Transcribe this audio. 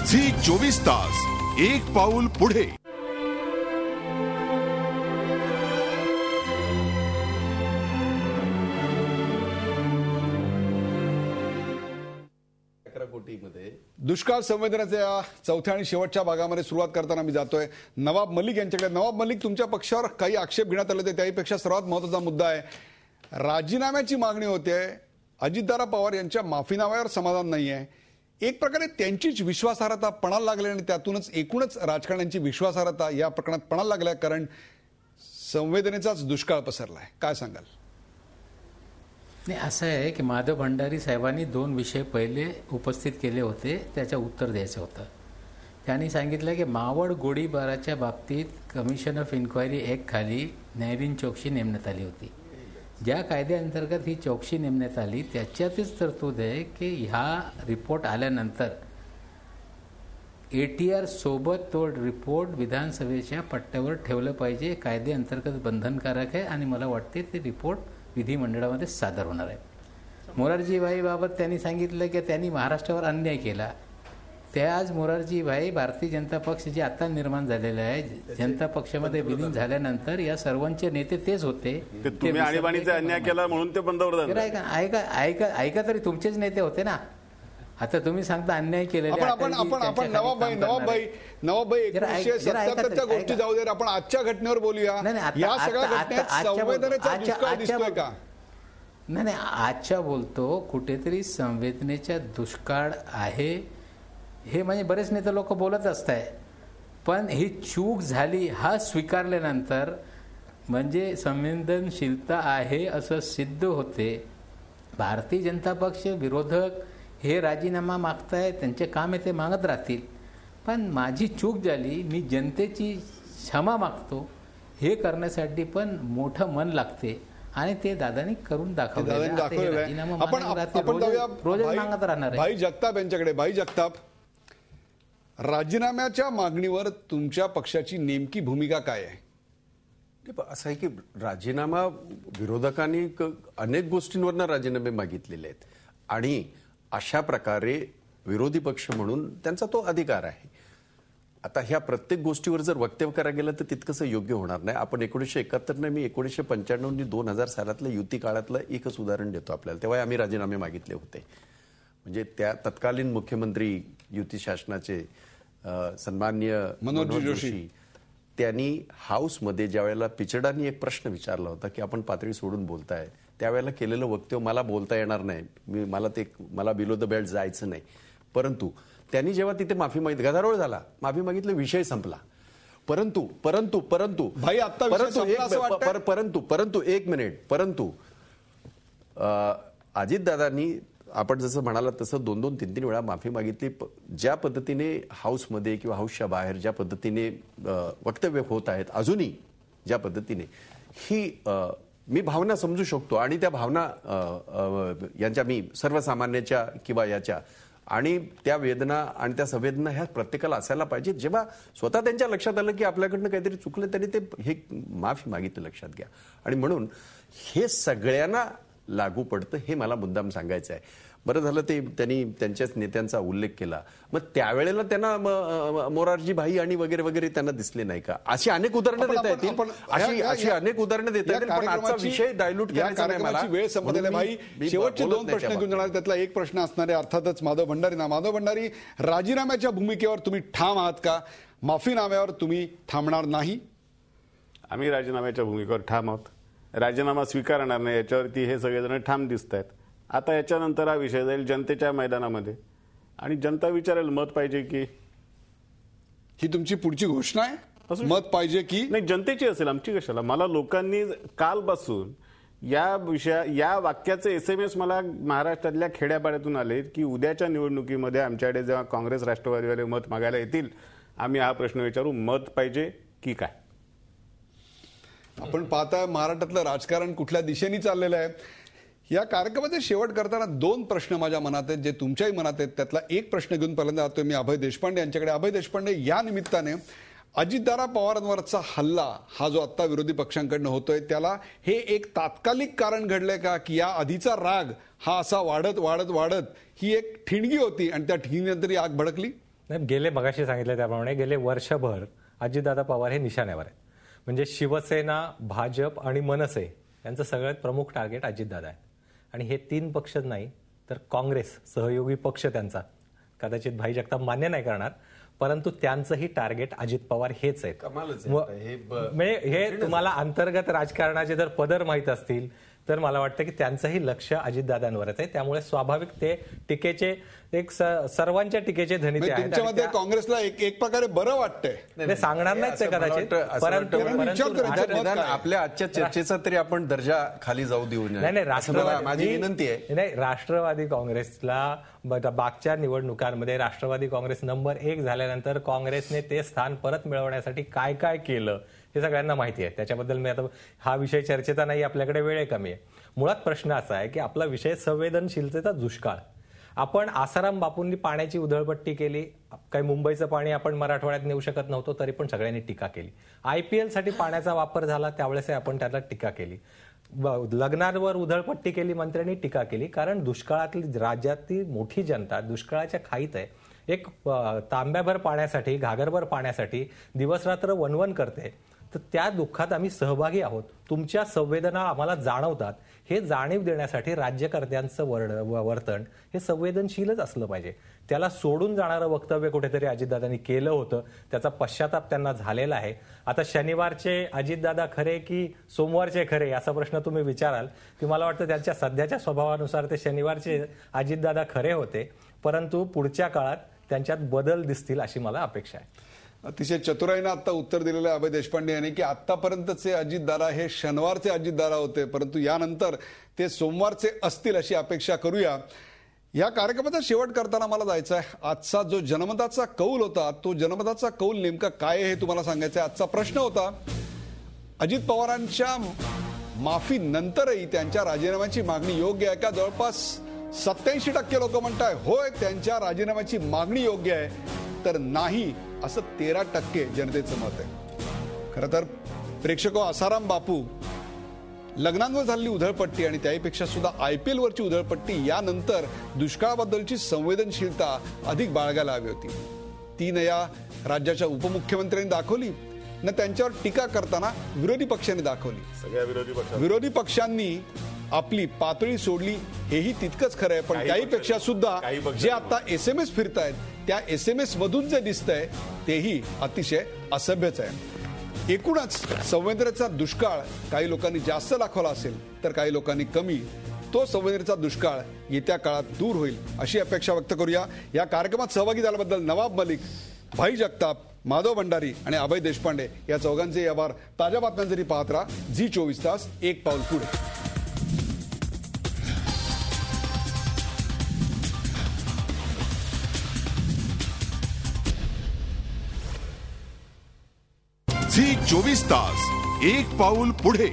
Zee 24 तास एक पाऊल पुढे. दुष्काळ संवेदनाच्या चौथ्या आणि शेवटच्या भागामध्ये सुरुवात करताना मी जातोय नवाब मलिक यांच्याकडे. नवाब मलिक, तुमच्या पक्षावर काही आक्षेप घेण्यात आले होते, त्याहीपेक्षा सर्वात महत्त्वाचा मुद्दा आहे राजीनाम्याची मागणी होते. अजितदादा पवार यांच्या माफीनाम्यावर समाधान नाहीये. एक प्रकारे त्यांचीच विश्वासार्हता पणाला लागली आणि त्यातूनच एकूणच राजकारण्यांची विश्वासार्हता या प्रकरणात पणाला लागल्या, कारण संवेदनेचाच दुष्काळ पसरलाय. काय सांगाल? नाही, असं आहे की माधव भंडारी साहेबांनी 2 विषय पहिले उपस्थित केले होते, त्याचं उत्तर द्यायचं होतं. त्यांनी सांगितलं की मावळ गोळीबाराच्या बाबतीत कमिशन ऑफ इन्क्वायरी ॲक्ट खाली न्यायाधीन चौकशी नेमण्यात आली होती. ज्या कायद्याअंतर्गत ही चौकशी नेमण्यात आली त्याच्यातच तरतूद आहे की ह्या रिपोर्ट आल्यानंतर ATR सोबत तो रिपोर्ट विधानसभेच्या पट्ट्यावर ठेवलं पाहिजे. कायद्याअंतर्गत बंधनकारक आहे आणि मला वाटते ते रिपोर्ट विधिमंडळामध्ये सादर होणार आहे. मोरारजीभाईबाबत त्यांनी सांगितलं की त्यांनी महाराष्ट्रावर अन्याय केला. ते आज मोरारजीभाई भारतीय जनता पक्ष जे आता निर्माण झालेलं आहे, जनता पक्षामध्ये विलीन झाल्यानंतर या सर्वांचे नेते तेच होते. तुम्ही आणीबाणीचा अन्याय केला म्हणून ते पंतप्रधान. ऐका तरी तुमचेच नेते होते ना. आता तुम्ही सांगता अन्याय केलेला. आपण नवाबाई 1977च्या गोष्टी जाऊ दे, आपण आजच्या घटनेवर बोलूया. या सगळ्या घटनेत संवेदनेचा दुष्काळ दिसतोय का? नाही, आजच्या बोलतो कुठेतरी संवेदनेचा दुष्काळ आहे हे म्हणजे बरेच नेते लोक बोलत असताय, पण ही चूक झाली हा स्वीकारल्यानंतर म्हणजे संवेदनशीलता आहे असं सिद्ध होते. भारतीय जनता पक्ष विरोधक हे राजीनामा मागताय, त्यांचे काम आहे ते मागत राहतील, पण माझी चूक झाली, मी जनतेची क्षमा मागतो हे करण्यासाठी पण मोठं मन लागते आणि ते दादांनी करून दाखवलं. रोज मागत राहणार. भाई जगताप यांच्याकडे. भाई जगताप, राजीनाम्याच्या मागणीवर तुमच्या पक्षाची नेमकी भूमिका काय आहे? असं आहे की राजीनामा विरोधकांनी अनेक गोष्टींवरनं राजीनामे मागितलेले आहेत आणि अशा प्रकारे विरोधी पक्ष म्हणून त्यांचा तो अधिकार आहे. आता ह्या प्रत्येक गोष्टीवर जर वक्तव्य करायला गेलं तर तितकंसं योग्य होणार नाही. आपण 1971 नाही, मी 1995 2000 सालातलं युती काळातलं एकच उदाहरण देतो आपल्याला. तेव्हा आम्ही राजीनामे मागितले होते. म्हणजे त्या तत्कालीन मुख्यमंत्री युती शासनाचे सन्माननीय मनोहर जोशी त्यांनी हाऊसमध्ये ज्या वेळेला पिचडांनी एक प्रश्न विचारला होता की आपण पातळी सोडून बोलताय, त्यावेळेला केलेलं वक्तव्य मला बोलता येणार नाही, मला बिलो द बेल्ट जायचं नाही. परंतु त्यांनी जेव्हा तिथे माफी मागितली, गदारोळ झाला, माफी मागितली, विषय संपला. परंतु परंतु परंतु भाई आता परंतु एक मिनिट, परंतु अजितदादांनी आपण जसं म्हणाला तसं 2-2, 3-3 वेळा माफी मागितली. ज्या पद्धतीने हाऊसमध्ये किंवा हाऊसच्या बाहेर ज्या पद्धतीने वक्तव्य होत आहेत अजूनही ज्या पद्धतीने, ही मी भावना समजू शकतो आणि त्या भावना यांच्या मी सर्वसामान्याच्या किंवा याच्या आणि त्या वेदना आणि त्या संवेदना ह्या प्रत्येकाला असायला पाहिजे. जेव्हा स्वतः त्यांच्या लक्षात आलं की आपल्याकडनं काहीतरी चुकलं त्यांनी ते हे माफी मागितलं, लक्षात घ्या. आणि म्हणून हे सगळ्यांना लागू पडतं हे मला मुद्दाम सांगायचं आहे. बरं झालं ते त्यांनी त्यांच्याच नेत्यांचा उल्लेख केला, मग त्यावेळेला त्यांना मोरारजी भाई आणि वगैरे वगैरे त्यांना दिसले नाही का? अशी अनेक उदाहरणं देता येतील, अशी अनेक उदाहरणं देता येतील, पण आजचा विषय डायल्यूट करायचा नाही. मला वेळ संपलेला आहे. भाई शेवटचे 2 प्रश्न घेऊन जाणार, त्यातला एक प्रश्न असणार आहे अर्थातच माधव भंडारी. माधव भंडारी, राजीनाम्याच्या भूमिकेवर तुम्ही ठाम आहात का? माफीनाम्यावर तुम्ही थांबणार नाही? आम्ही राजीनाम्याच्या भूमिकेवर ठाम आहोत. राजीनामा स्वीकारणार नाही याच्यावरती हे सगळेजण ठाम दिसत आहेत. आता याच्यानंतर हा विषय जाईल जनतेच्या मैदानामध्ये आणि जनता विचारेल मत पाहिजे की. ही तुमची पुढची घोषणा आहे, मत पाहिजे की? नाही, जनतेची असेल, आमची कशाला. मला लोकांनी कालपासून या वाक्याचे SMS मला महाराष्ट्रातल्या खेड्यापाड्यातून आले की उद्याच्या निवडणुकीमध्ये आमच्याकडे जेव्हा काँग्रेस राष्ट्रवादीवाले मत मागायला येतील, आम्ही हा प्रश्न विचारू, मत पाहिजे की काय. आपण पाहताय महाराष्ट्रातलं राजकारण कुठल्या दिशेने चाललेलं आहे. या कार्यक्रमाचे शेवट करताना 2 प्रश्न माझ्या मनात आहेत, जे तुमच्याही मनात आहेत. त्यातला एक प्रश्न घेऊन पहिल्यांदा जातोय मी अभय देशपांडे यांच्याकडे. अभय देशपांडे, या निमित्ताने अजितदादा पवारांवरचा हल्ला हा जो आता विरोधी पक्षांकडनं होतोय, त्याला हे एक तात्कालिक कारण घडलंय का, की या आधीचा राग हा असा वाढत वाढत वाढत ही एक ठिणगी होती आणि त्या ठिणगीनंतर आग भडकली? नाही, गेले मगाशी सांगितलं त्याप्रमाणे गेले वर्षभर अजितदादा पवार हे निशाण्यावर आहेत. म्हणजे शिवसेना, भाजप आणि मनसे यांचं सगळ्यात प्रमुख टार्गेट अजितदादा आहे. आणि हे 3 पक्षच नाही तर काँग्रेस सहयोगी पक्ष त्यांचा, कदाचित भाई जगताप मान्य नाही करणार, परंतु त्यांचंही टार्गेट अजित पवार हेच आहेत. म्हणजे हे तुम्हाला अंतर्गत राजकारणाचे जर पदर माहीत असतील तर मला वाटतं की त्यांचंही लक्ष अजितदादांवरच आहे. त्यामुळे स्वाभाविक ते टीकेचे सर्वांच्या टीकेचे धनी ते आहेत. तुमच्यामध्ये काँग्रेसला एक प्रकारे बरं वाटतंय, ते सांगणार नाहीत ते कदाचित, परंतु आपल्या आजच्या चर्चेचा तरी आपण दर्जा खाली जाऊ देऊ नये. नाही, माझी विनंती आहे. नाही, राष्ट्रवादी काँग्रेसला मागच्या निवडणुकांमध्ये राष्ट्रवादी काँग्रेस नंबर 1 झाल्यानंतर काँग्रेसने ते स्थान परत मिळवण्यासाठी काय काय केलं हे सगळ्यांना माहिती आहे. त्याच्याबद्दल मी आता हा विषय चर्चेचा नाही, आपल्याकडे वेळ कमी आहे. मुळात प्रश्न असा आहे की आपला विषय संवेदनशीलतेचा दुष्काळ. आपण आसाराम बापूंनी पाण्याची उधळपट्टी केली, काही मुंबईचं पाणी आपण मराठवाड्यात नेऊ शकत नव्हतो तरी पण सगळ्यांनी टीका केली. IPL साठी पाण्याचा वापर झाला त्यावेळेस आपण त्याला टीका केली. लग्नांवर उधळपट्टी केली, मंत्र्यांनी टीका केली. कारण दुष्काळातली राज्यातली मोठी जनता दुष्काळाच्या खाईत आहे. एक तांब्याभर पाण्यासाठी, घागरभर पाण्यासाठी दिवसरात्र वणवण करते. तर त्या दुःखात आम्ही सहभागी आहोत. तुमच्या संवेदना आम्हाला जाणवतात. हे जाणीव देण्यासाठी राज्यकर्त्यांचं वर्तन हे संवेदनशीलच असलं पाहिजे. त्याला सोडून जाणारं वक्तव्य कुठेतरी अजितदादांनी केलं होतं, त्याचा पश्चाताप त्यांना झालेला आहे. आता शनिवारचे अजितदादा खरे की सोमवारचे खरे असा प्रश्न तुम्ही विचाराल की मला वाटतं त्यांच्या सध्याच्या स्वभावानुसार ते शनिवारचे अजितदादा खरे होते, परंतु पुढच्या काळात त्यांच्यात बदल दिसतील अशी मला अपेक्षा आहे. अतिशय चतुराईनं आता उत्तर दिलेलं आहे अभय देशपांडे यांनी की आतापर्यंतचे अजितदादा हे शनिवारचे अजितदादा होते, परंतु यानंतर ते सोमवारचे असतील अशी अपेक्षा करूया. या कार्यक्रमाचा शेवट करताना मला जायचं आहे, आजचा जो जनमताचा कौल होता तो जनमताचा कौल नेमका काय हे तुम्हाला सांगायचं आहे. आजचा प्रश्न होता, अजित पवारांच्या माफी नंतरही त्यांच्या राजीनाम्याची मागणी योग्य आहे का? जवळपास 87% लोक म्हणताय होय, त्यांच्या राजीनाम्याची मागणी योग्य आहे, तर नाही असं 13% जनतेचं मत आहे. खरं तर प्रेक्षको, आसाराम बापू, लग्नांवर झालेली उधळपट्टी आणि त्याहीपेक्षा सुद्धा IPL वरची उधळपट्टी यानंतर दुष्काळाबद्दलची संवेदनशीलता अधिक बाळगायला हवी होती. ती न या राज्याच्या उपमुख्यमंत्र्यांनी दाखवली न त्यांच्यावर टीका करताना विरोधी पक्षांनी दाखवली. सगळ्या विरोधी पक्षांनी आपली पातळी सोडली हेही तितकंच खरं आहे, पण त्याहीपेक्षा सुद्धा जे आता SMS फिरतायत त्या SMS मधून जे दिसतंय तेही अतिशय असभ्यच आहे. एकूणच संवेदनेचा दुष्काळ काही लोकांनी जास्त दाखवला असेल तर काही लोकांनी कमी. तो संवेदनेचा दुष्काळ येत्या काळात दूर होईल अशी अपेक्षा व्यक्त करूया. या कार्यक्रमात सहभागी झाल्याबद्दल नवाब मलिक, भाई जगताप, माधव भंडारी आणि अभय देशपांडे या चौघांचे आभार. ताज्या बातम्यांसाठी पाहत राहा झी 24 तास, एक पाऊल पुढे. झी 24 तास, एक पाऊल पुढे.